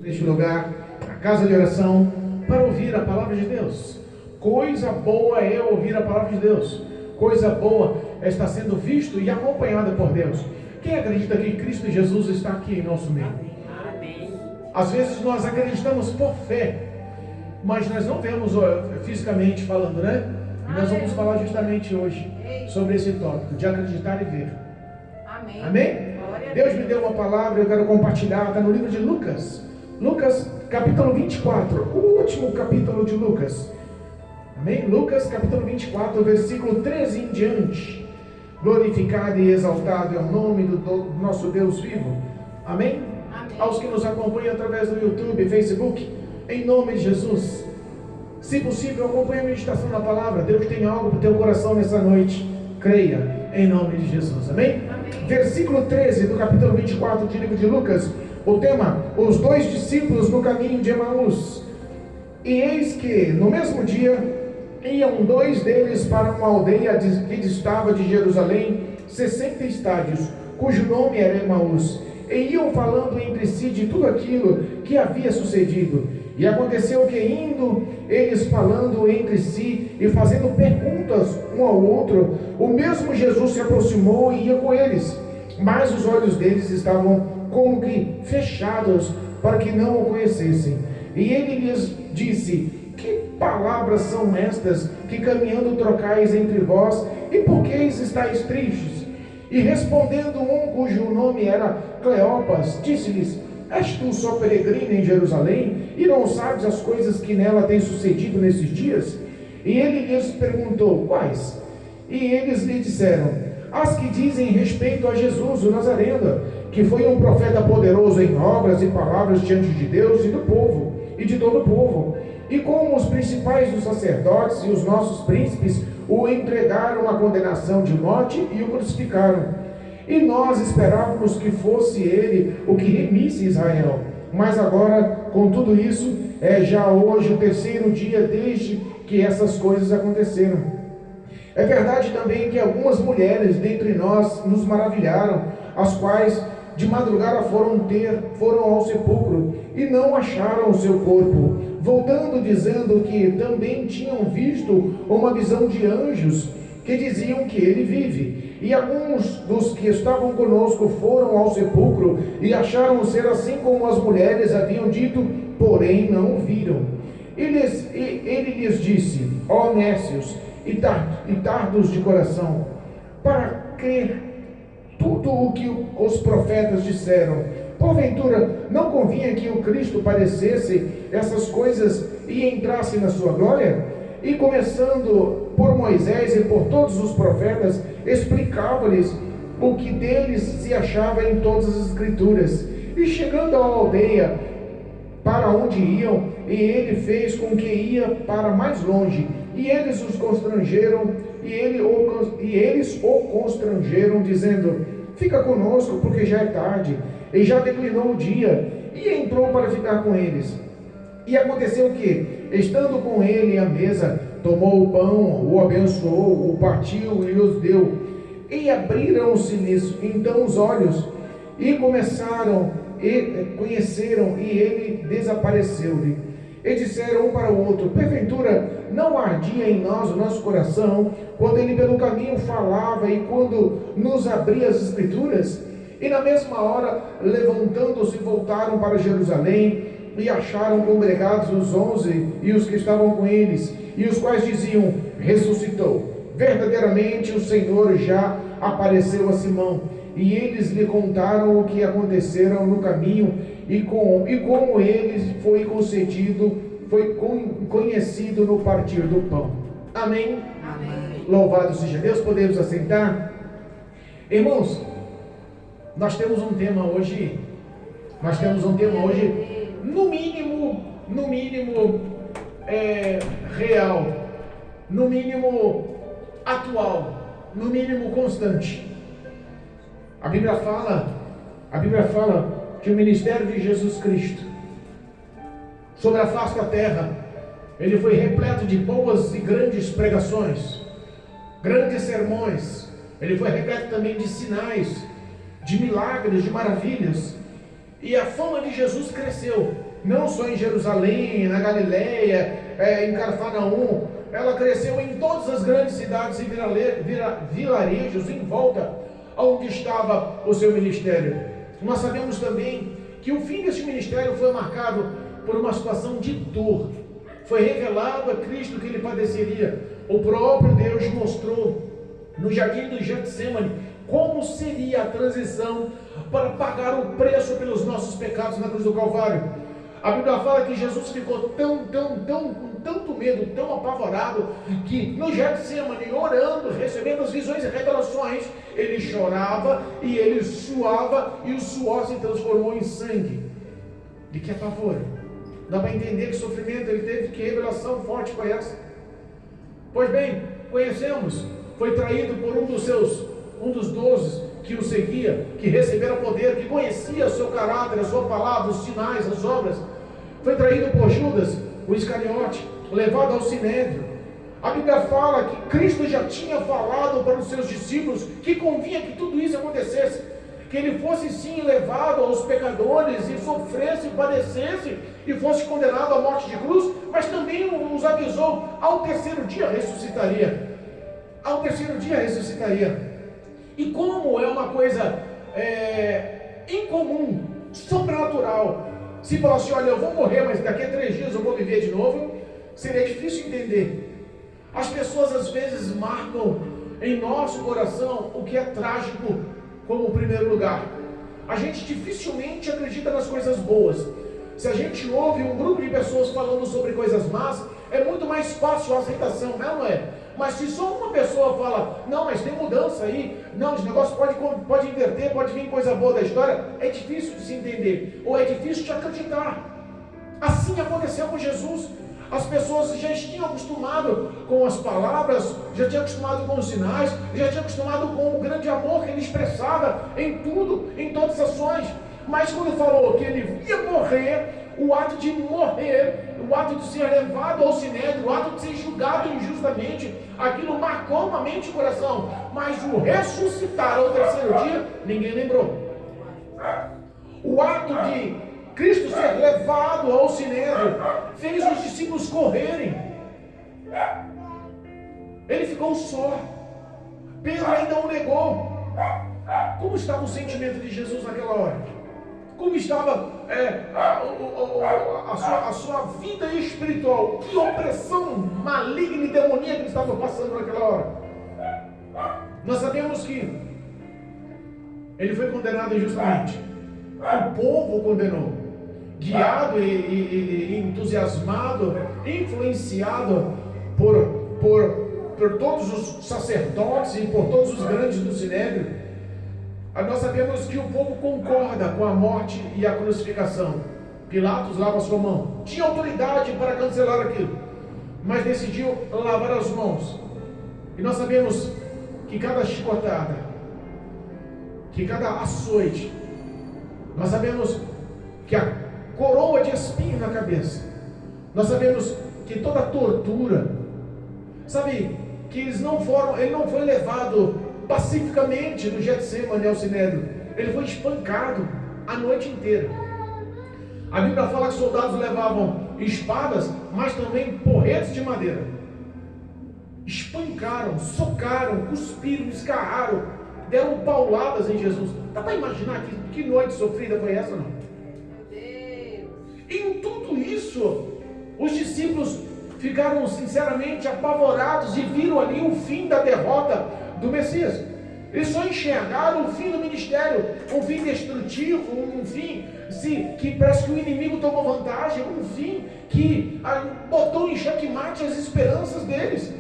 Neste lugar, a casa de oração, para ouvir a palavra de Deus. Coisa boa é ouvir a palavra de Deus. Coisa boa é estar sendo visto e acompanhado por Deus. Quem acredita que Cristo Jesus está aqui em nosso meio? Amém. Às vezes nós acreditamos por fé, mas nós não vemos fisicamente falando, né? E nós vamos falar justamente hoje sobre esse tópico, de acreditar e ver. Amém? Amém? Deus me deu uma palavra, eu quero compartilhar, está no livro de Lucas. Lucas, capítulo 24, o último capítulo de Lucas. Amém? Lucas, capítulo 24, versículo 13 em diante. Glorificado e exaltado é o nome do nosso Deus vivo. Amém? Amém? Aos que nos acompanham através do YouTube, Facebook, em nome de Jesus. Se possível, acompanhe a meditação da palavra. Deus tem algo para o teu coração nessa noite. Creia, em nome de Jesus. Amém? Amém. Versículo 13 do capítulo 24 do livro de Lucas. O tema, os dois discípulos no caminho de Emaús. E eis que, no mesmo dia, iam dois deles para uma aldeia que distava de Jerusalém 60 estádios, cujo nome era Emaús. E iam falando entre si de tudo aquilo que havia sucedido. E aconteceu que, indo eles falando entre si e fazendo perguntas um ao outro, o mesmo Jesus se aproximou e ia com eles. Mas os olhos deles estavam como que fechados, para que não o conhecessem. E ele lhes disse: que palavras são estas que caminhando trocais entre vós, e por que estáis tristes? E respondendo um cujo nome era Cleopas, disse-lhes: és tu só peregrino em Jerusalém, e não sabes as coisas que nela têm sucedido nesses dias? E ele lhes perguntou: quais? E eles lhe disseram: as que dizem respeito a Jesus, o Nazareno, que foi um profeta poderoso em obras e palavras diante de Deus e do povo, e de todo o povo. E como os principais dos sacerdotes e os nossos príncipes o entregaram à condenação de morte e o crucificaram. E nós esperávamos que fosse ele o que remisse Israel. Mas agora, com tudo isso, é já hoje o terceiro dia desde que essas coisas aconteceram. É verdade também que algumas mulheres dentre nós nos maravilharam, as quais de madrugada foram ao sepulcro e não acharam o seu corpo, voltando dizendo que também tinham visto uma visão de anjos que diziam que ele vive. E alguns dos que estavam conosco foram ao sepulcro e acharam ser assim como as mulheres haviam dito, porém não o viram. Ele lhes disse: ó nécios e tardos de coração, para crer tudo o que os profetas disseram. Porventura, não convinha que o Cristo padecesse essas coisas e entrasse na sua glória? E começando por Moisés e por todos os profetas, explicava-lhes o que deles se achava em todas as escrituras. E chegando à aldeia para onde iam, e ele fez com que ia para mais longe, e eles os constrangeram, e eles o constrangeram, dizendo: fica conosco, porque já é tarde, e já declinou o dia. E entrou para ficar com eles. E aconteceu que, estando com ele à mesa, tomou o pão, o abençoou, o partiu e os deu. E abriram-se-lhes então os olhos, e conheceram, e ele desapareceu-lhe. E disseram um para o outro: porventura não ardia em nós o nosso coração, quando ele pelo caminho falava e quando nos abria as escrituras? E na mesma hora, levantando-se, voltaram para Jerusalém, e acharam congregados os 11 e os que estavam com eles, e os quais diziam: ressuscitou, verdadeiramente o Senhor já apareceu a Simão. E eles lhe contaram o que aconteceram no caminho, e como eles foi conhecido no partir do pão. Amém? Amém. Louvado seja Deus. Podemos assentar? Irmãos, nós temos um tema hoje, no mínimo real, no mínimo atual, no mínimo constante. A Bíblia fala que o ministério de Jesus Cristo sobre a face da terra, ele foi repleto de boas e grandes pregações, grandes sermões. Ele foi repleto também de sinais, de milagres, de maravilhas. E a fama de Jesus cresceu, não só em Jerusalém, na Galileia, em Cafarnaum. Ela cresceu em todas as grandes cidades e vilarejos em volta onde estava o seu ministério. Nós sabemos também que o fim desse ministério foi marcado por uma situação de dor. Foi revelado a Cristo que ele padeceria. O próprio Deus mostrou no jardim do Getsemane como seria a transição para pagar o preço pelos nossos pecados na cruz do Calvário. A Bíblia fala que Jesus ficou com tanto medo, tão apavorado, que no Getsemane, orando, recebendo as visões e revelações, ele chorava e ele suava, e o suor se transformou em sangue. De que apavoro! Dá para entender que sofrimento ele teve, que revelação forte foi essa. Pois bem, conhecemos, foi traído por um dos 12 que o seguia, que recebera poder, que conhecia o seu caráter, a sua palavra, os sinais, as obras. Foi traído por Judas, o Iscariote, levado ao Sinédrio. A Bíblia fala que Cristo já tinha falado para os seus discípulos que convinha que tudo isso acontecesse, que ele fosse sim levado aos pecadores e sofresse, padecesse e fosse condenado à morte de cruz, mas também nos avisou: ao terceiro dia ressuscitaria. Ao terceiro dia ressuscitaria. E como é uma coisa incomum, sobrenatural, se falar assim: olha, eu vou morrer, mas daqui a 3 dias eu vou viver de novo, seria difícil entender. As pessoas às vezes marcam em nosso coração o que é trágico como primeiro lugar. A gente dificilmente acredita nas coisas boas. Se a gente ouve um grupo de pessoas falando sobre coisas más, é muito mais fácil a aceitação, não é? Mas se só uma pessoa fala: não, mas tem mudança aí, não, esse negócio pode inverter, pode vir coisa boa da história, é difícil de se entender, ou é difícil de acreditar. Assim aconteceu com Jesus. As pessoas já tinham acostumado com as palavras, já tinham acostumado com os sinais, já tinham acostumado com o grande amor que ele expressava em tudo, em todas as ações. Mas quando falou que ele ia morrer, o ato de morrer, o ato de ser levado ao sinédrio, o ato de ser julgado injustamente, aquilo marcou uma mente e coração. Mas o ressuscitar ao terceiro dia, ninguém lembrou. O ato de Cristo ser levado ao sinédrio fez os discípulos correrem. Ele ficou só. Pedro ainda o negou. Como estava o sentimento de Jesus naquela hora? Como estava a sua vida espiritual? Que opressão maligna e demoníaca ele estava passando naquela hora? Nós sabemos que ele foi condenado injustamente. O povo o condenou, guiado e entusiasmado, influenciado por todos os sacerdotes e por todos os grandes do sinédrio. Nós sabemos que o povo concorda com a morte e a crucificação. Pilatos lava a sua mão, tinha autoridade para cancelar aquilo, mas decidiu lavar as mãos. E nós sabemos que cada chicotada, que cada açoite, nós sabemos que a coroa de espinho na cabeça, nós sabemos que toda a tortura, sabe, que ele não foi levado pacificamente do Getsemane ao sinédrio, ele foi espancado a noite inteira. A Bíblia fala que soldados levavam espadas, mas também porretes de madeira. Espancaram, socaram, cuspiram, escarraram, deram pauladas em Jesus. Dá para imaginar que noite sofrida foi essa, não? E em tudo isso, os discípulos ficaram sinceramente apavorados e viram ali o fim da derrota do Messias. Eles só enxergaram o fim do ministério, um fim destrutivo, um fim que parece que o inimigo tomou vantagem, um fim que botou em xeque-mate as esperanças deles.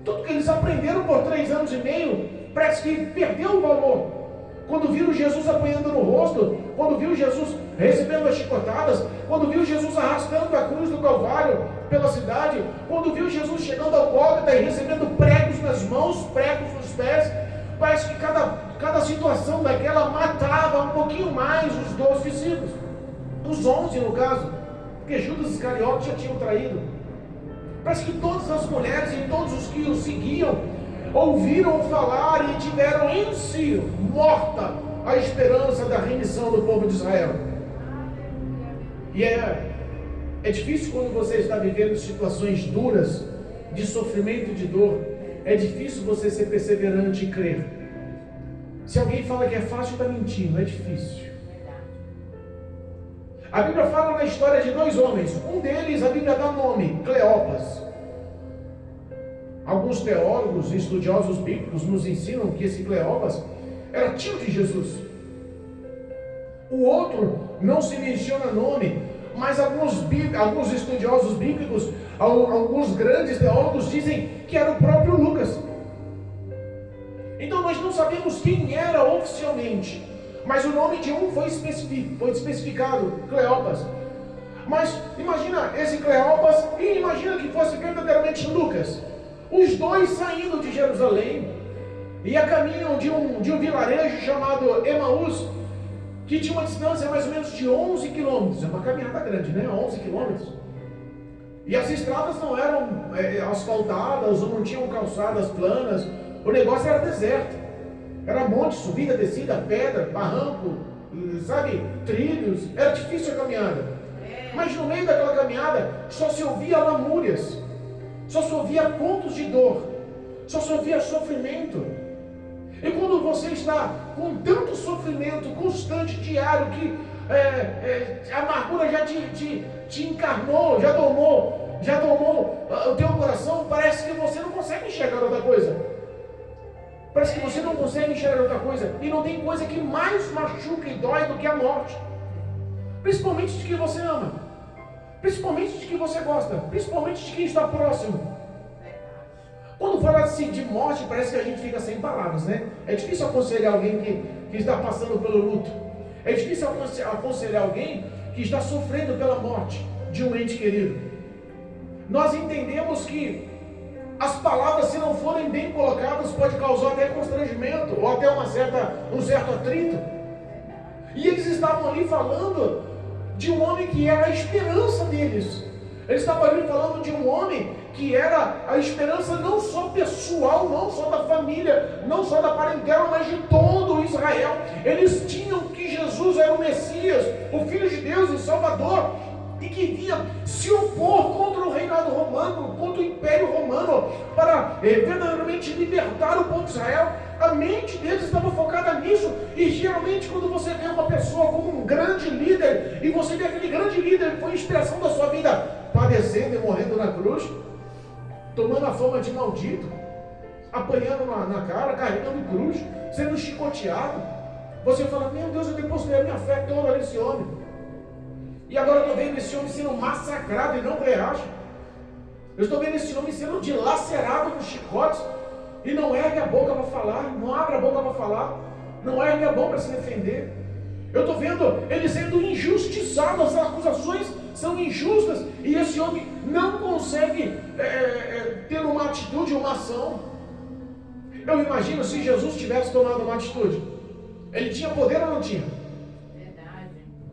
Tudo que eles aprenderam por 3 anos e meio parece que perdeu o valor. Quando viram Jesus apanhando no rosto, quando viu Jesus recebendo as chicotadas, quando viu Jesus arrastando a cruz do Calvário pela cidade, quando viu Jesus chegando ao Gólgota e recebendo pregos nas mãos, pregos nos pés, parece que cada situação daquela matava um pouquinho mais os 12 discípulos, os 11 no caso, porque Judas Iscariote já tinham traído. Parece que todas as mulheres e todos os que o seguiam ouviram falar e tiveram em si morta a esperança da remissão do povo de Israel. E é difícil quando você está vivendo situações duras, de sofrimento e de dor. É difícil você ser perseverante e crer. Se alguém fala que é fácil, está mentindo. É difícil. A Bíblia fala na história de dois homens. Um deles, a Bíblia dá nome, Cleopas. Alguns teólogos e estudiosos bíblicos nos ensinam que esse Cleopas era tio de Jesus. O outro não se menciona nome, mas alguns estudiosos bíblicos, alguns grandes teólogos dizem que era o próprio Lucas. Então nós não sabemos quem era oficialmente, mas o nome de um foi especificado, Cleopas. Mas imagina esse Cleopas e imagina que fosse verdadeiramente Lucas. Os dois saindo de Jerusalém e a caminho de um vilarejo chamado Emaús, que tinha uma distância mais ou menos de 11 quilômetros. É uma caminhada grande, né? 11 quilômetros. E as estradas não eram asfaltadas ou não tinham calçadas planas. O negócio era deserto. Era monte, subida, descida, pedra, barranco, sabe, trilhos. Era difícil a caminhada. Mas no meio daquela caminhada só se ouvia lamúrias, só se ouvia pontos de dor, só se ouvia sofrimento. E quando você está com tanto sofrimento constante, diário, que a amargura já te encarnou, já tomou o teu coração, parece que você não consegue enxergar outra coisa. Parece que você não consegue enxergar outra coisa. E não tem coisa que mais machuca e dói do que a morte. Principalmente de quem você ama. Principalmente de quem você gosta. Principalmente de quem está próximo. Quando fala-se de morte, parece que a gente fica sem palavras, né? É difícil aconselhar alguém que está passando pelo luto. É difícil aconselhar alguém que está sofrendo pela morte de um ente querido. Nós entendemos que as palavras, se não forem bem colocadas, pode causar até constrangimento ou até um certo atrito. E eles estavam ali falando de um homem que era a esperança deles. Eles estavam ali falando de um homem que era a esperança não só pessoal, não só da família, não só da parentela, mas de todo Israel. Eles tinham que Jesus era o Messias, o Filho de Deus, o Salvador, e que vinha se opor contra o reinado romano, contra o Império Romano, para verdadeiramente libertar o povo de Israel. A mente deles estava focada nisso. E geralmente quando você vê uma pessoa como um grande líder, e você vê aquele grande líder que foi a inspiração da sua vida, padecendo e morrendo na cruz, tomando a fama de maldito, apanhando na cara, carregando cruz, sendo chicoteado, você fala: meu Deus, eu depositei a minha fé toda nesse homem. E agora eu estou vendo esse homem sendo massacrado e não reage. Eu estou vendo esse homem sendo dilacerado com chicotes e não ergue a boca para falar, não abre a boca para falar, não ergue a boca para se defender. Eu estou vendo ele sendo injustiçado, as acusações são injustas e esse homem não consegue ter uma atitude, uma ação. Eu imagino se Jesus tivesse tomado uma atitude. Ele tinha poder ou não tinha?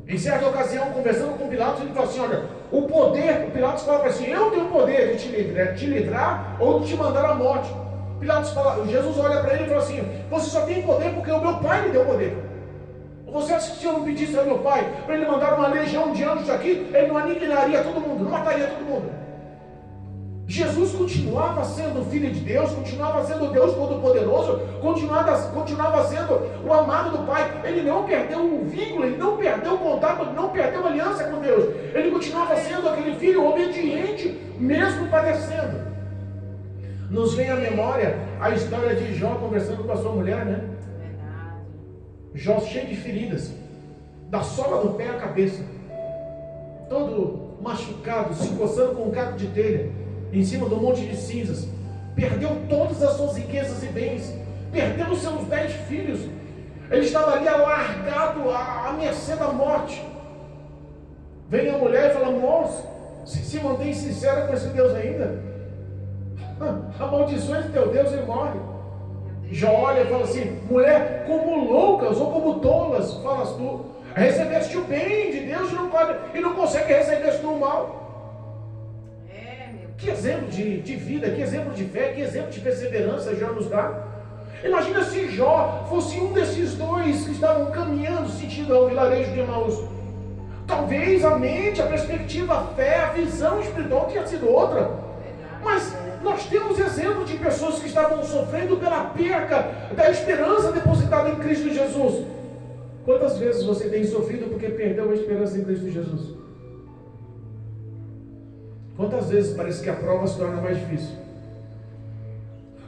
Em certa ocasião, conversando com Pilatos, ele falou assim: olha, o Pilatos fala para assim: eu tenho o poder de te livrar ou de te mandar à morte. Jesus olha para ele e fala assim: você só tem poder porque o meu pai me deu poder. Você acha que se eu não pedisse ao meu pai para ele mandar uma legião de anjos aqui, ele não aniquilaria todo mundo, não mataria todo mundo? Jesus continuava sendo Filho de Deus, continuava sendo Deus Todo-Poderoso, continuava sendo o amado do Pai. Ele não perdeu o vínculo, ele não perdeu o contato, não perdeu a aliança com Deus. Ele continuava sendo aquele filho obediente, mesmo padecendo. Nos vem à memória a história de Jó conversando com a sua mulher, né? Jó cheio de feridas, da sola do pé à cabeça, todo machucado, se coçando com um caco de telha, em cima do monte de cinzas. Perdeu todas as suas riquezas e bens, perdeu os seus 10 filhos. Ele estava ali alargado à mercê da morte. Vem a mulher e fala: moço, se mantém sincera com esse Deus ainda? Amaldiçoe teu Deus e morre. Jó olha e fala assim: mulher, como loucas ou como tolas falas tu? Recebeste o bem de Deus e não consegue receber o mal. Que exemplo de vida, que exemplo de fé, que exemplo de perseverança Jó nos dá. Imagina se Jó fosse um desses dois que estavam caminhando sentido ao vilarejo de Emaús. Talvez a mente, a perspectiva, a fé, a visão espiritual tenha sido outra. Mas nós temos exemplo de pessoas que estavam sofrendo pela perca da esperança depositada em Cristo Jesus. Quantas vezes você tem sofrido porque perdeu a esperança em Cristo Jesus? Quantas vezes parece que a prova se torna mais difícil?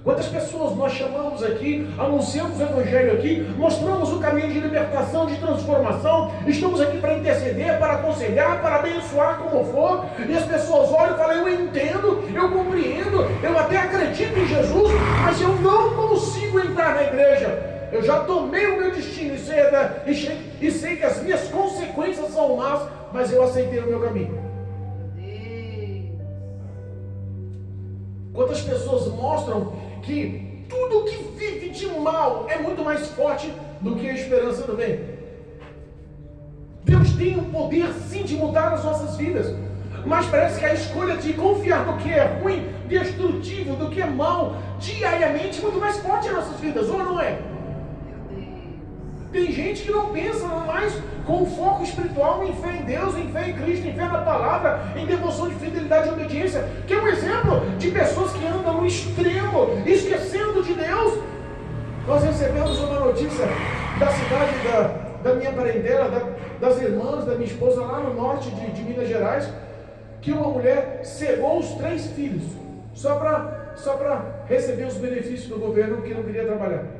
Quantas pessoas nós chamamos aqui, anunciamos o Evangelho aqui, mostramos o caminho de libertação, de transformação, estamos aqui para interceder, para aconselhar, para abençoar como for, e as pessoas olham e falam, eu entendo, eu compreendo, eu até acredito em Jesus, mas eu não consigo entrar na igreja. Eu já tomei o meu destino e sei que as minhas consequências são más, mas eu aceitei o meu caminho. Quantas pessoas mostram que tudo que vive de mal é muito mais forte do que a esperança do bem? Deus tem o poder sim de mudar as nossas vidas, mas parece que a escolha de confiar no que é ruim, destrutivo, do que é mal, diariamente é muito mais forte em nossas vidas, ou não é? Tem gente que não pensa mais com foco espiritual em fé em Deus, em fé em Cristo, em fé na palavra, em devoção de fidelidade e obediência, que é um exemplo de pessoas que andam no extremo, esquecendo de Deus. Nós recebemos uma notícia da cidade da minha parentela, das irmãs da minha esposa lá no norte de Minas Gerais, que uma mulher cegou os 3 filhos, só para receber os benefícios do governo, que não queria trabalhar.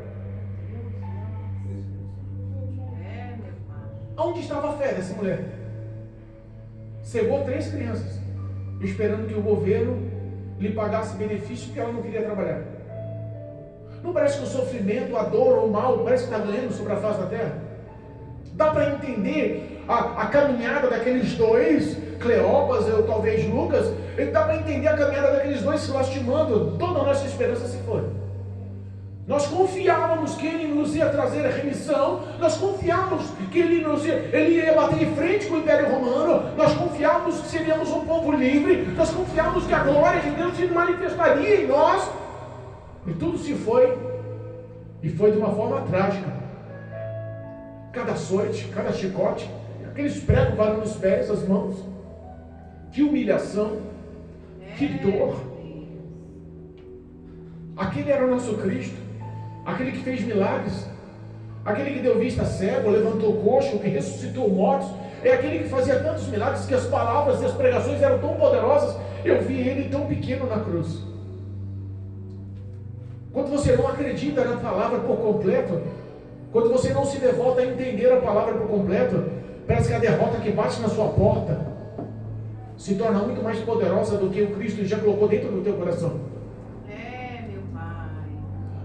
Onde estava a fé dessa mulher? Cegou 3 crianças, esperando que o governo lhe pagasse benefício porque ela não queria trabalhar. Não parece que o sofrimento, a dor ou o mal parece que está ganhando sobre a face da terra? Dá para entender a caminhada daqueles 2, Cleopas ou talvez Lucas, dá para entender a caminhada daqueles 2 se lastimando, toda a nossa esperança se foi. Nós confiávamos que Ele nos ia trazer a remissão, nós confiávamos que Ele ia bater de frente com o Império Romano, nós confiávamos que seríamos um povo livre, nós confiávamos que a glória de Deus se manifestaria em nós, e tudo se foi, e foi de uma forma trágica. Cada açoite, cada chicote, aqueles pregos varando os pés, as mãos, que humilhação, que dor. Aquele era o nosso Cristo, aquele que fez milagres, aquele que deu vista cego, levantou coxo, que ressuscitou mortos, é aquele que fazia tantos milagres que as palavras e as pregações eram tão poderosas. Eu vi ele tão pequeno na cruz. Quando você não acredita na palavra por completo, quando você não se devota a entender a palavra por completo, parece que a derrota que bate na sua porta se torna muito mais poderosa do que o Cristo já colocou dentro do teu coração.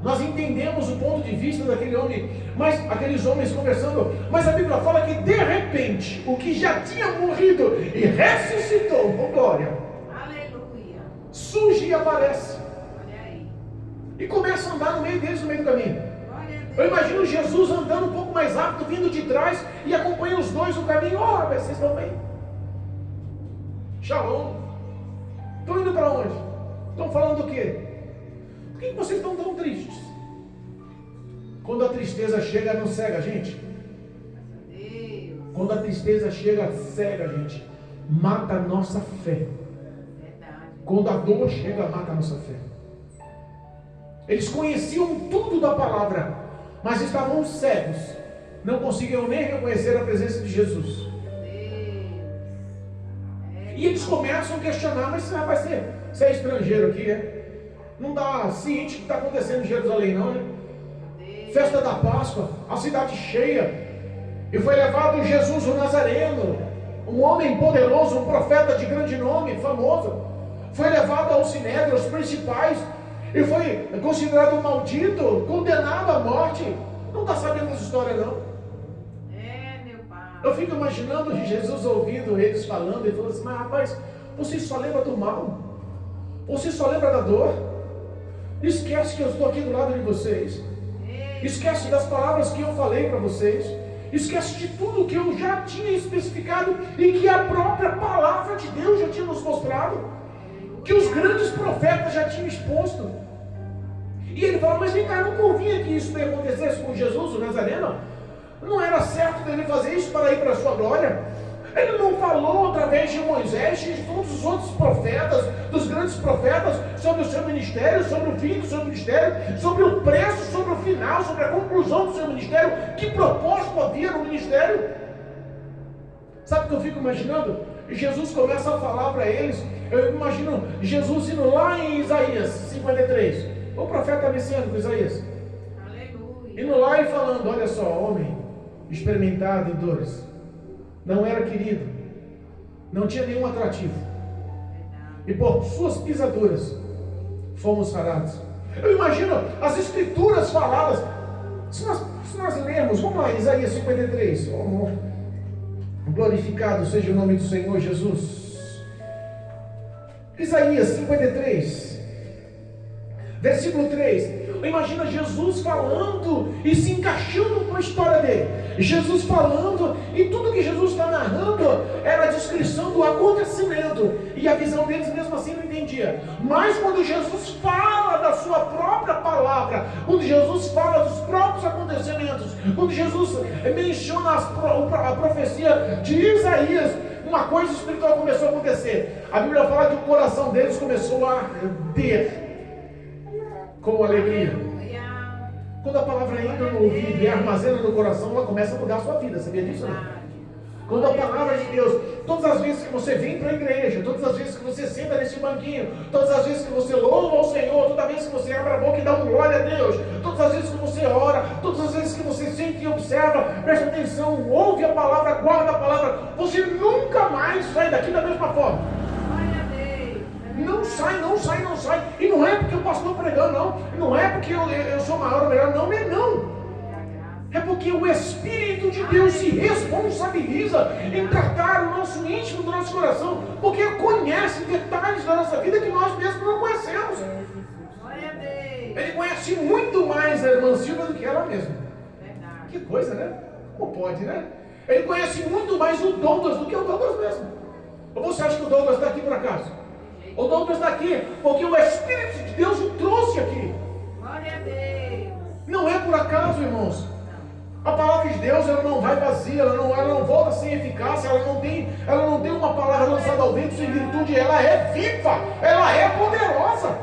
Nós entendemos o ponto de vista daquele homem, mas aqueles homens conversando, mas a Bíblia fala que de repente, o que já tinha morrido e ressuscitou, com glória, aleluia, surge e aparece. Olha aí. E começa a andar no meio deles, no meio do caminho. Eu imagino Jesus andando um pouco mais rápido, vindo de trás, e acompanha os 2 no caminho. Ó, vocês estão bem? Shalom. Estão indo para onde? Estão falando do quê? Por que vocês estão tão tristes? Quando a tristeza chega, não cega a gente. Quando a tristeza chega, cega a gente. Mata a nossa fé. Quando a dor chega, mata a nossa fé. Eles conheciam tudo da palavra, mas estavam cegos. Não conseguiam nem reconhecer a presença de Jesus. E eles começam a questionar, mas rapaz, você é estrangeiro aqui, é? Não está ciente do que está acontecendo em Jerusalém, não, né? Festa da Páscoa, a cidade cheia, e foi levado Jesus o Nazareno, um homem poderoso, um profeta de grande nome, famoso, foi levado ao sinédrio, aos principais, e foi considerado um maldito, condenado à morte. Não está sabendo essa história, não? Meu pai. Eu fico imaginando Jesus ouvindo eles falando, e falando assim, mas rapaz, você só lembra do mal, você só lembra da dor. Esquece que eu estou aqui do lado de vocês. Esquece das palavras que eu falei para vocês. Esquece de tudo que eu já tinha especificado e que a própria palavra de Deus já tinha nos mostrado. Que os grandes profetas já tinham exposto. E ele fala, mas vem cá, não convinha que isso acontecesse com Jesus, o Nazareno? Não era certo dele fazer isso para ir para a sua glória? Ele não falou através de Moisés e de todos os outros profetas, dos grandes profetas, sobre o seu ministério, sobre o fim do seu ministério, sobre o preço, sobre o final, sobre a conclusão do seu ministério. Que propósito havia no ministério? Sabe o que eu fico imaginando? Jesus começa a falar para eles. Eu imagino Jesus indo lá em Isaías 53, o profeta messiânico Isaías, indo lá e falando: olha só, homem experimentado em dores, não era querido, não tinha nenhum atrativo, e por suas pisaduras fomos sarados. Eu imagino as escrituras faladas. Se nós lermos, vamos lá, Isaías 53, glorificado seja o nome do Senhor Jesus. Isaías 53, versículo 3. Imagina Jesus falando e se encaixando com a história dele. Jesus falando, e tudo que Jesus está narrando era a descrição do acontecimento, e a visão deles mesmo assim não entendia. Mas quando Jesus fala da sua própria palavra, quando Jesus fala dos próprios acontecimentos, quando Jesus menciona a profecia de Isaías, uma coisa espiritual começou a acontecer. A Bíblia fala que o coração deles começou a arder com alegria. Quando a palavra entra no ouvido e armazena no coração, ela começa a mudar a sua vida. Sabia disso? Não? Quando a palavra de Deus, todas as vezes que você vem para a igreja, todas as vezes que você senta nesse banquinho, todas as vezes que você louva ao Senhor, toda vez que você abre a boca e dá um glória a Deus, todas as vezes que você ora, todas as vezes que você sente e observa, presta atenção, ouve a palavra, guarda a palavra, você nunca mais sai daqui da mesma forma. Não sai, não sai, não sai. E não é porque o pastor pregando, não. Não é porque eu sou maior ou melhor, não, não. É porque o Espírito de Deus se responsabiliza em tratar o nosso íntimo do nosso coração, porque Ele conhece detalhes da nossa vida que nós mesmos não conhecemos. Ele conhece muito mais a irmã Silvia do que ela mesma. Que coisa, né? Como pode, né? Ele conhece muito mais o Douglas do que o Douglas mesmo. Ou você acha que o Douglas está aqui por acaso? O Douglas está aqui porque o Espírito de Deus o trouxe aqui. Glória a Deus. Não é por acaso, irmãos. A palavra de Deus, ela não vai vazia, ela não volta sem eficácia, ela não tem uma palavra lançada ao vento sem virtude, ela é viva, ela é poderosa,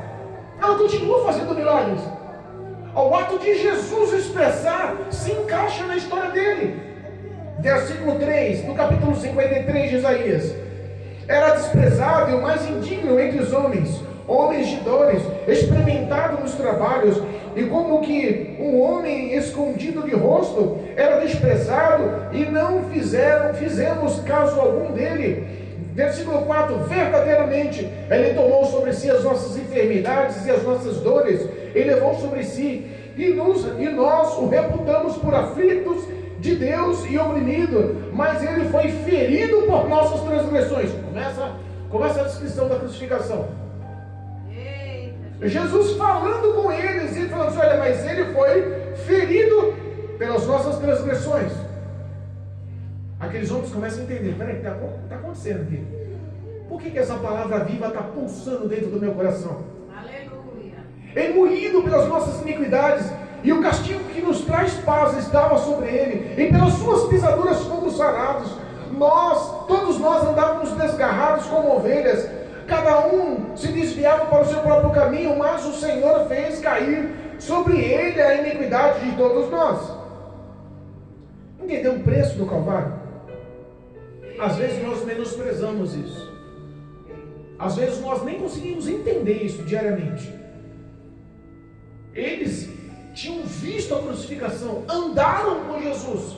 ela continua fazendo milagres. O ato de Jesus expressar se encaixa na história dele. Versículo 3, no capítulo 53 de Isaías: era desprezado e o mais indigno entre os homens, homens de dores, experimentado nos trabalhos, e como que um homem escondido de rosto, era desprezado e não fizemos caso algum dele. Versículo 4: verdadeiramente Ele tomou sobre si as nossas enfermidades e as nossas dores, Ele levou sobre si, e nós o reputamos por aflitos de Deus e oprimido, mas Ele foi ferido por nossas transgressões. Começa a descrição da crucificação. Jesus falando com eles e falando assim: olha, mas Ele foi ferido pelas nossas transgressões. Aqueles homens começam a entender: peraí, o que está acontecendo aqui? Por que essa palavra viva está pulsando dentro do meu coração? Aleluia. Ele moído pelas nossas iniquidades, e o castigo que nos traz paz estava sobre Ele, e pelas suas pisaduras fomos sarados. Todos nós andávamos desgarrados como ovelhas, cada um se desviava para o seu próprio caminho, mas o Senhor fez cair sobre Ele a iniquidade de todos nós. Entendeu o preço do Calvário? Às vezes nós menosprezamos isso. Às vezes nós nem conseguimos entender isso diariamente. Eles tinham visto a crucificação, andaram com Jesus,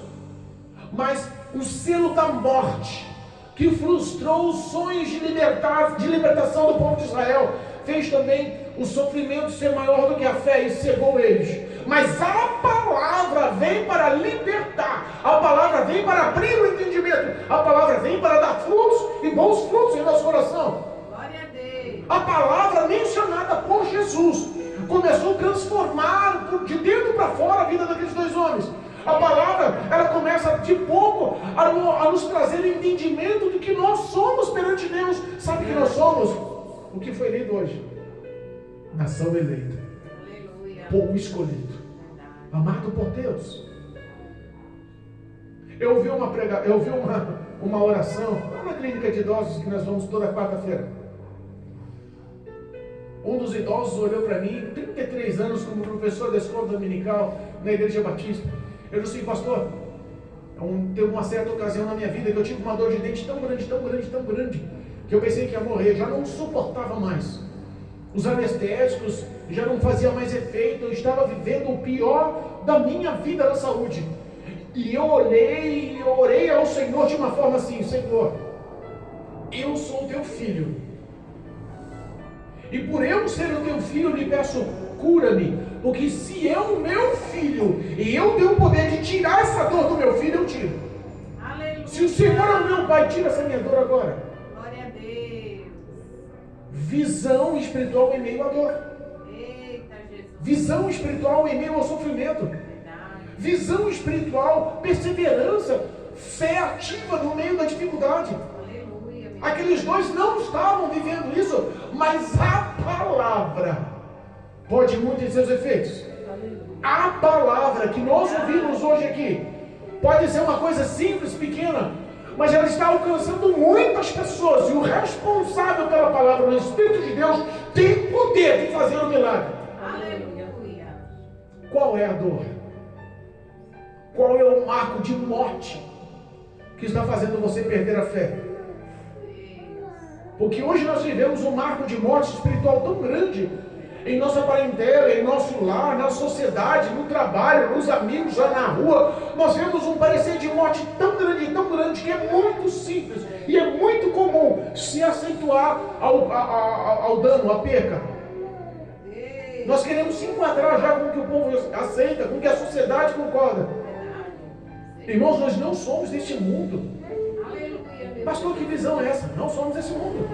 mas o selo da morte, que frustrou os sonhos de libertação do povo de Israel, fez também o sofrimento ser maior do que a fé e cegou eles. Mas a palavra vem para libertar, a palavra vem para abrir o entendimento, a palavra vem para dar frutos e bons frutos em nosso coração. Glória a Deus. A palavra mencionada por Jesus começou a transformar de dentro para fora a vida daqueles dois homens. A palavra, ela começa de pouco a nos trazer o entendimento do que nós somos perante Deus. Sabe que nós somos? O que foi lido hoje: nação eleita, povo escolhido, amado por Deus. Eu ouvi uma oração lá na clínica de idosos que nós vamos toda quarta-feira. Um dos idosos olhou para mim, 33 anos como professor da escola dominical na Igreja Batista. Eu disse assim, pastor, teve uma certa ocasião na minha vida que eu tive uma dor de dente tão grande, que eu pensei que ia morrer, já não suportava mais. Os anestéticos já não faziam mais efeito, eu estava vivendo o pior da minha vida na saúde. E eu orei ao Senhor de uma forma assim, Senhor, eu sou o teu filho. E por eu ser o teu filho, eu lhe peço, cura-me. Porque se é o meu filho, e eu tenho o poder de tirar essa dor do meu filho, eu tiro. Aleluia. Se o Senhor é o meu Pai, tira essa minha dor agora. Glória a Deus. Visão espiritual em meio à dor. Eita, Jesus. Visão espiritual em meio ao sofrimento. Verdade. Visão espiritual, perseverança, fé ativa no meio da dificuldade. Aleluia. Aqueles dois não estavam vivendo isso, mas a palavra pode muito em seus efeitos. A palavra que nós ouvimos hoje aqui pode ser uma coisa simples, pequena, mas ela está alcançando muitas pessoas, e o responsável pela palavra, o Espírito de Deus, tem poder de fazer um milagre. Aleluia. Qual é a dor? Qual é o marco de morte que está fazendo você perder a fé? Porque hoje nós vivemos um marco de morte espiritual tão grande em nossa parentela, em nosso lar, na sociedade, no trabalho, nos amigos, já na rua. Nós vemos um parecer de morte tão grande, que é muito simples e é muito comum se acentuar ao dano, à perca. Nós queremos se enquadrar já com o que o povo aceita, com o que a sociedade concorda. Irmãos, nós não somos deste mundo. Pastor, que visão é essa? Não somos desse mundo.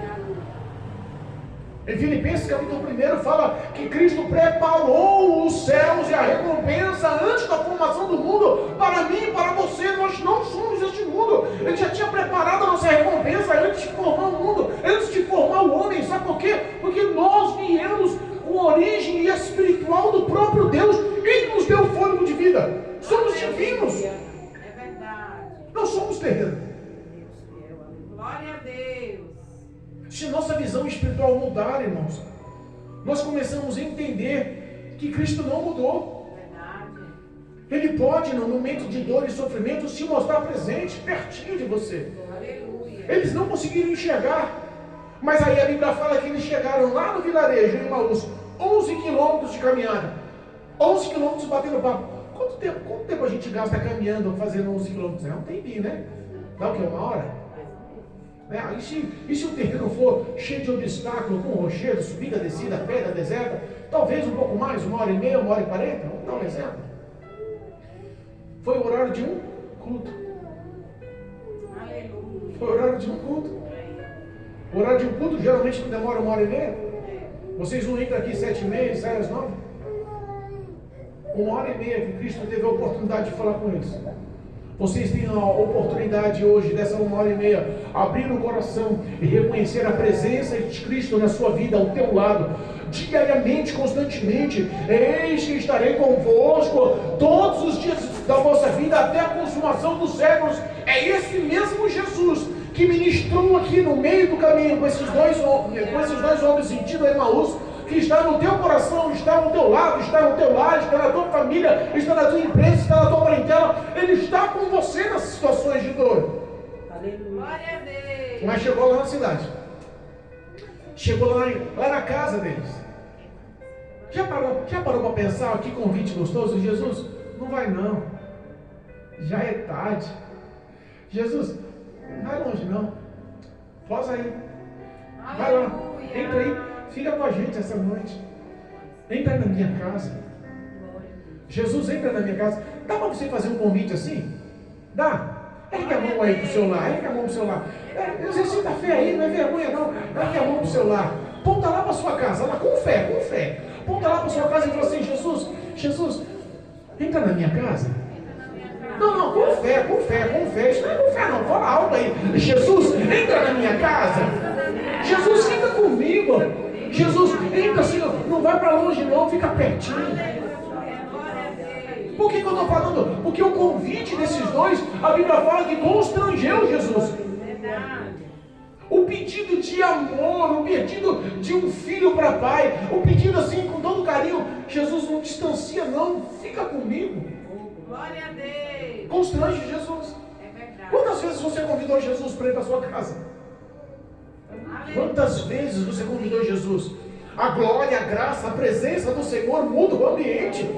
Em Filipenses capítulo 1 fala que Cristo preparou os céus e a recompensa antes da formação do mundo para mim e para você. Nós não somos deste mundo. Ele já tinha preparado a nossa recompensa antes de formar o mundo, antes de formar o homem. Sabe por quê? Porque nós viemos com origem espiritual do próprio Deus. Ele nos deu fôlego de vida. Somos divinos. É verdade. Não somos terrenos. Glória a Deus. Se nossa visão espiritual mudar, irmãos, nós começamos a entender que Cristo não mudou. Verdade. Ele pode, no momento de dor e sofrimento, se mostrar presente, pertinho de você. Aleluia. Eles não conseguiram enxergar, mas aí a Bíblia fala que eles chegaram lá no vilarejo, em Emaús, 11 quilômetros de caminhada, 11 quilômetros batendo papo. Quanto tempo a gente gasta caminhando, fazendo 11 quilômetros? É um tempinho, né? Dá o que? Uma hora? E se o terreno for cheio de obstáculos, com rochedo, subida, descida, pedra, deserta, talvez um pouco mais, 1h30, 1h40, vamos dar um exemplo. Foi o horário de um culto. Aleluia. Foi o horário de um culto. O horário de um culto geralmente não demora 1h30. Vocês não entram aqui 7h30 e saem às 9h. 1h30 que Cristo teve a oportunidade de falar com eles. Vocês têm a oportunidade hoje, dessa 1h30, abrir o coração e reconhecer a presença de Cristo na sua vida, ao teu lado, diariamente, constantemente. Eis que estarei convosco todos os dias da vossa vida, até a consumação dos séculos. É esse mesmo Jesus que ministrou aqui no meio do caminho com esses dois homens sentido a Emaús, que está no teu coração, está no teu lado, está no teu lar, está na tua família, está na tua empresa, está na tua parentela. Ele está com você nas situações de dor. Glória a Deus. Mas chegou lá na cidade. Chegou lá na casa deles. Já parou para pensar que convite gostoso? Jesus, não vai não. Já é tarde. Jesus, não vai longe não. Posa aí. Vai lá. Entra aí. Fica com a gente essa noite. Entra na minha casa. Jesus, entra na minha casa. Dá para você fazer um convite assim? Dá? Ergue a mão aí pro seu lar. Ergue a mão pro seu lar. Exercita a fé aí, não é vergonha não. Ergue a mão pro seu lar. Ponta lá para sua casa. Lá, com fé. Ponta lá para sua casa e fala assim: Jesus, entra na minha casa. Não, com fé. Isso não é com fé não. Fala alto aí. Jesus, entra na minha casa. Jesus, fica comigo. Jesus, entra assim, não vai para longe não, fica pertinho. Por que eu estou falando? Porque o convite desses dois, a Bíblia fala que constrangeu Jesus. Verdade. O pedido de amor, o pedido de um filho para pai, o pedido assim com todo carinho, Jesus não distancia não, fica comigo. Glória a Deus. Constrange Jesus. É verdade. Quantas vezes você convidou Jesus para ir para sua casa? Aleluia. Quantas vezes você convidou Jesus? A glória, a graça, a presença do Senhor muda o ambiente.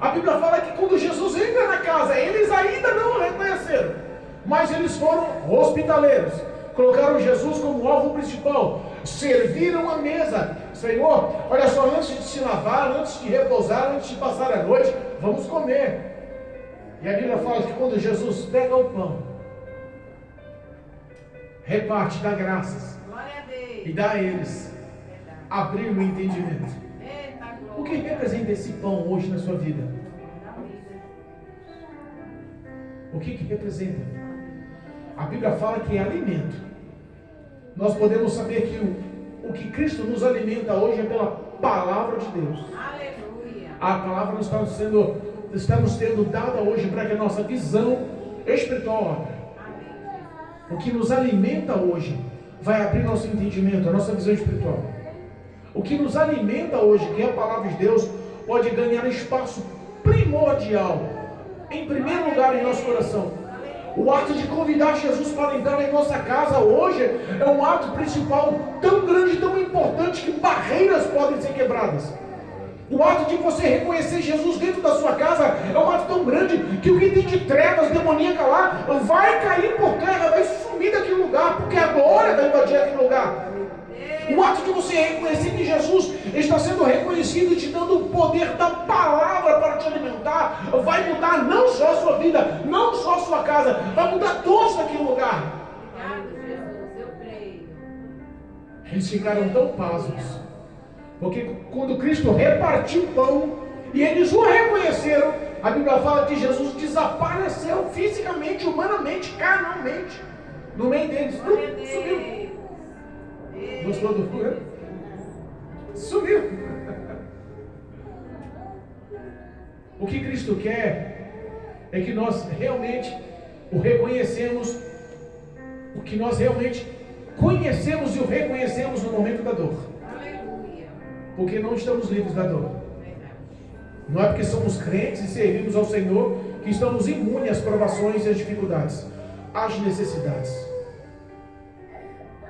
A Bíblia fala que quando Jesus entra na casa, eles ainda não o reconheceram, mas eles foram hospitaleiros, colocaram Jesus como alvo principal, serviram a mesa. Senhor, olha só, antes de se lavar, antes de repousar, antes de passar a noite, vamos comer. E a Bíblia fala que quando Jesus pega o pão, reparte, dá graças Glória a Deus. e dá a eles, abriu o entendimento. Eita, glória. O que representa esse pão hoje na sua vida? O que representa? A Bíblia fala que é alimento. Nós podemos saber que o que Cristo nos alimenta hoje é pela palavra de Deus. Aleluia. A palavra está nos sendo dada hoje para que a nossa visão espiritual abra. O que nos alimenta hoje vai abrir nosso entendimento, a nossa visão espiritual. O que nos alimenta hoje, que é a palavra de Deus, pode ganhar espaço primordial, em primeiro lugar em nosso coração. O ato de convidar Jesus para entrar em nossa casa hoje é um ato principal tão grande, tão importante, que barreiras podem ser quebradas. O ato de você reconhecer Jesus dentro da sua casa é um ato tão grande que o que tem de trevas demoníacas lá vai cair por terra, vai sumir daquele lugar, porque a glória vai invadir aquele lugar. O ato de você reconhecer que Jesus está sendo reconhecido, te dando o poder da palavra para te alimentar, vai mudar não só a sua vida, não só a sua casa, vai mudar todos naquele lugar. Obrigado, Jesus, eu creio. Eles ficaram tão pasmos, porque quando Cristo repartiu o pão e eles o reconheceram, a Bíblia fala que Jesus desapareceu fisicamente, humanamente, carnalmente, no meio deles. Glória a Deus. Sumiu. Gostou do furo? Sumiu. O que Cristo quer é que nós realmente o reconhecemos, o que nós realmente conhecemos e o reconhecemos no momento da dor. Aleluia. Porque não estamos livres da dor. Verdade. Não é porque somos crentes e servimos ao Senhor que estamos imunes às provações e às dificuldades, às necessidades.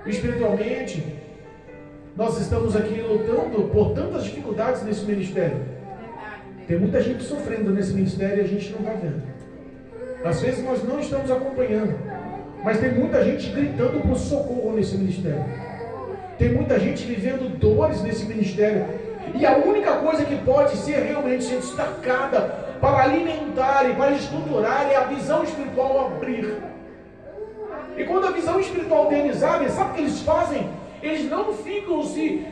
Espiritualmente, nós estamos aqui lutando por tantas dificuldades nesse ministério. Verdade. Tem muita gente sofrendo nesse ministério e a gente não está vendo. Às vezes nós não estamos acompanhando, mas tem muita gente gritando por socorro nesse ministério. Tem muita gente vivendo dores nesse ministério. E a única coisa que pode ser realmente ser destacada para alimentar e para estruturar é a visão espiritual abrir. E quando a visão espiritual deles abre, sabe o que eles fazem? Eles não ficam se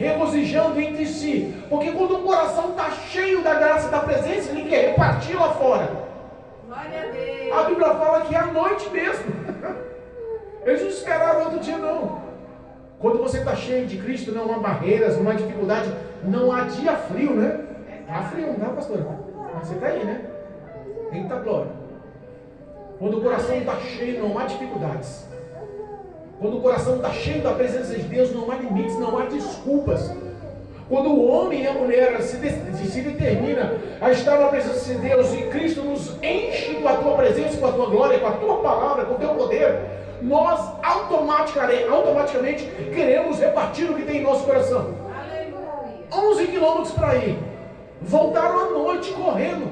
regozijando entre si. Porque quando o coração está cheio da graça, da presença, ele quer repartir lá fora. Glória a Deus. A Bíblia fala que é à noite mesmo. Eles não esperaram outro dia não. Quando você está cheio de Cristo, não há barreiras, não há dificuldade, não há dia frio, né? Há frio, não dá, pastor? Mas você está aí, né? Eita glória. Quando o coração está cheio, não há dificuldades. Quando o coração está cheio da presença de Deus, não há limites, não há desculpas. Quando o homem e a mulher se determina a estar na presença de Deus e Cristo nos enche com a tua presença, com a tua glória, com a tua palavra, com o teu poder, nós automaticamente queremos repartir o que tem em nosso coração. Aleluia. 11 quilômetros para ir. Voltaram à noite correndo,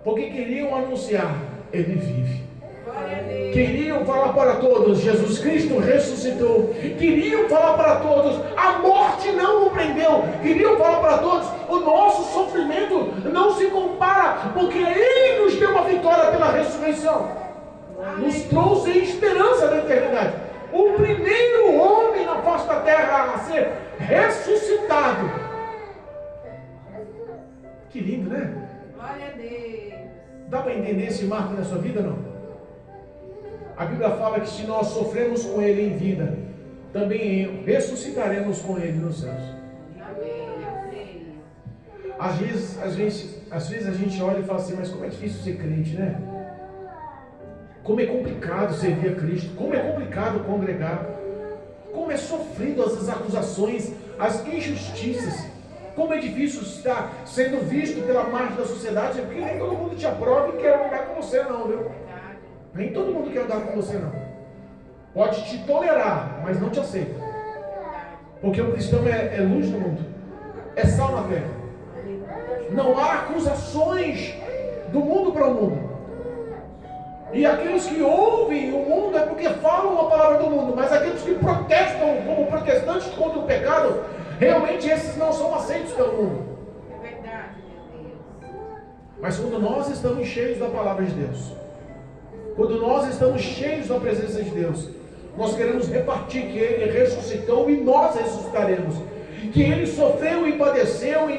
porque queriam anunciar: Ele vive. Glória a Deus. Queriam falar para todos: Jesus Cristo ressuscitou. Queriam falar para todos: a morte não o prendeu. Queriam falar para todos: o nosso sofrimento não se compara, porque Ele nos deu a vitória pela ressurreição. Nos trouxe esperança da eternidade. O primeiro homem na face da terra a ser ressuscitado. Que lindo, né? Glória a Deus. Dá para entender esse marco na sua vida, não? A Bíblia fala que se nós sofremos com Ele em vida, também ressuscitaremos com Ele nos céus. Amém. Eu creio. Às vezes a gente olha e fala assim, mas como é difícil ser crente, né? Como é complicado servir a Cristo, como é complicado congregar, como é sofrido as acusações, as injustiças, como é difícil estar sendo visto pela margem da sociedade, porque nem todo mundo te aprova e quer andar com você não, viu? Nem todo mundo quer andar com você não. Pode te tolerar, mas não te aceita. Porque o cristão é luz no mundo, é sal na terra. Não há acusações do mundo para o mundo. E aqueles que ouvem o mundo é porque falam a palavra do mundo, mas aqueles que protestam como protestantes contra o pecado, realmente esses não são aceitos pelo mundo. É verdade, meu Deus. Mas quando nós estamos cheios da palavra de Deus, quando nós estamos cheios da presença de Deus, nós queremos repartir que Ele ressuscitou e nós ressuscitaremos. Que Ele sofreu e padeceu e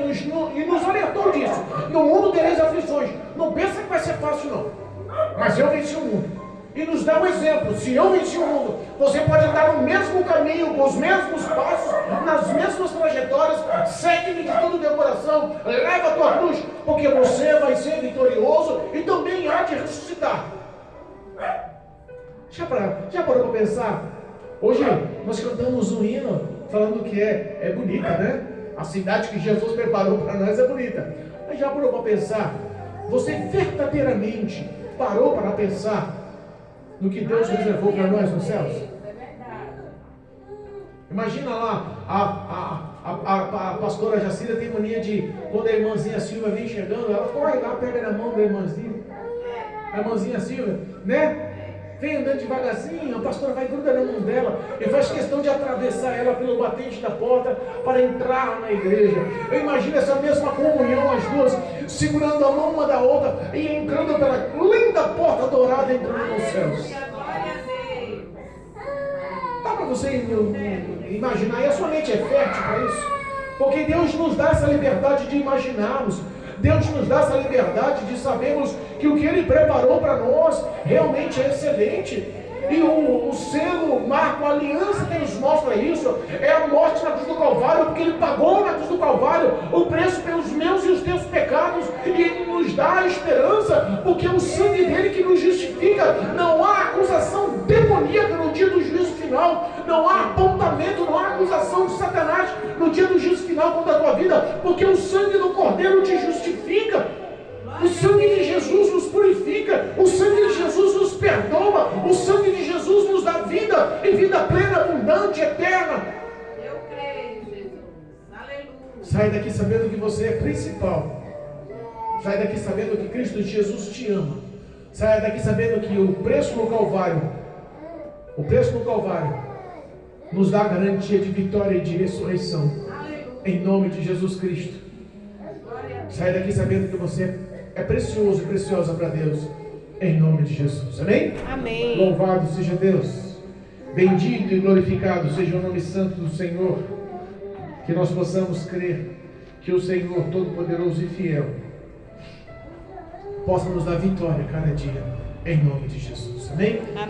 nos orientou disso. No mundo tereis aflições. Não pensa que vai ser fácil não. Mas eu venci o mundo. E nos dá um exemplo. Se eu venci o mundo, você pode andar no mesmo caminho, com os mesmos passos, nas mesmas trajetórias. Segue-me de todo o teu coração. Leva a tua cruz, porque você vai ser vitorioso e também há de ressuscitar. Já parou para pensar? Hoje nós cantamos um hino falando que é bonita, né? A cidade que Jesus preparou para nós é bonita. Mas já parou para pensar? Você verdadeiramente parou para pensar no que Deus reservou para nós nos céus? É verdade. Imagina lá, a pastora Jacira tem mania de, quando a irmãzinha Silvia vem chegando, ela corre lá, pega na mão da irmãzinha. A irmãzinha Silvia, né? Vem andando devagarzinho, a pastora vai grudando na mão dela e faz questão de atravessar ela pelo batente da porta para entrar na igreja. Eu imagino essa mesma comunhão, as duas segurando a mão uma da outra e entrando pela linda porta dourada, entrando nos céus. Glória a Deus. Dá para você imaginar? E a sua mente é fértil para isso? Porque Deus nos dá essa liberdade de imaginarmos. Deus nos dá essa liberdade de sabermos que o que Ele preparou para nós realmente é excelente. E o selo, marco, a aliança que nos mostra isso é a morte na cruz do Calvário, porque Ele pagou na cruz do Calvário o preço pelos meus e os teus pecados, e Ele nos dá a esperança, porque é o sangue dele que nos justifica. Não há acusação demoníaca no dia do juízo final, não há apontamento, não há acusação de Satanás no dia do juízo final contra a tua vida, porque o sangue do Cordeiro te justifica. O sangue de Jesus nos purifica, o sangue de Jesus nos perdoa, o sangue de Jesus nos dá vida, e vida plena, abundante, eterna. Eu creio, Jesus. Aleluia. Sai daqui sabendo que você é principal. Sai daqui sabendo que Cristo Jesus te ama. Sai daqui sabendo que o preço no Calvário nos dá a garantia de vitória e de ressurreição. Aleluia. Em nome de Jesus Cristo. Glória a Deus. Sai daqui sabendo que você é precioso e preciosa para Deus, em nome de Jesus, amém? Amém. Louvado seja Deus, bendito e glorificado seja o nome santo do Senhor. Que nós possamos crer que o Senhor Todo-Poderoso e Fiel possa nos dar vitória cada dia, em nome de Jesus, amém? Amém.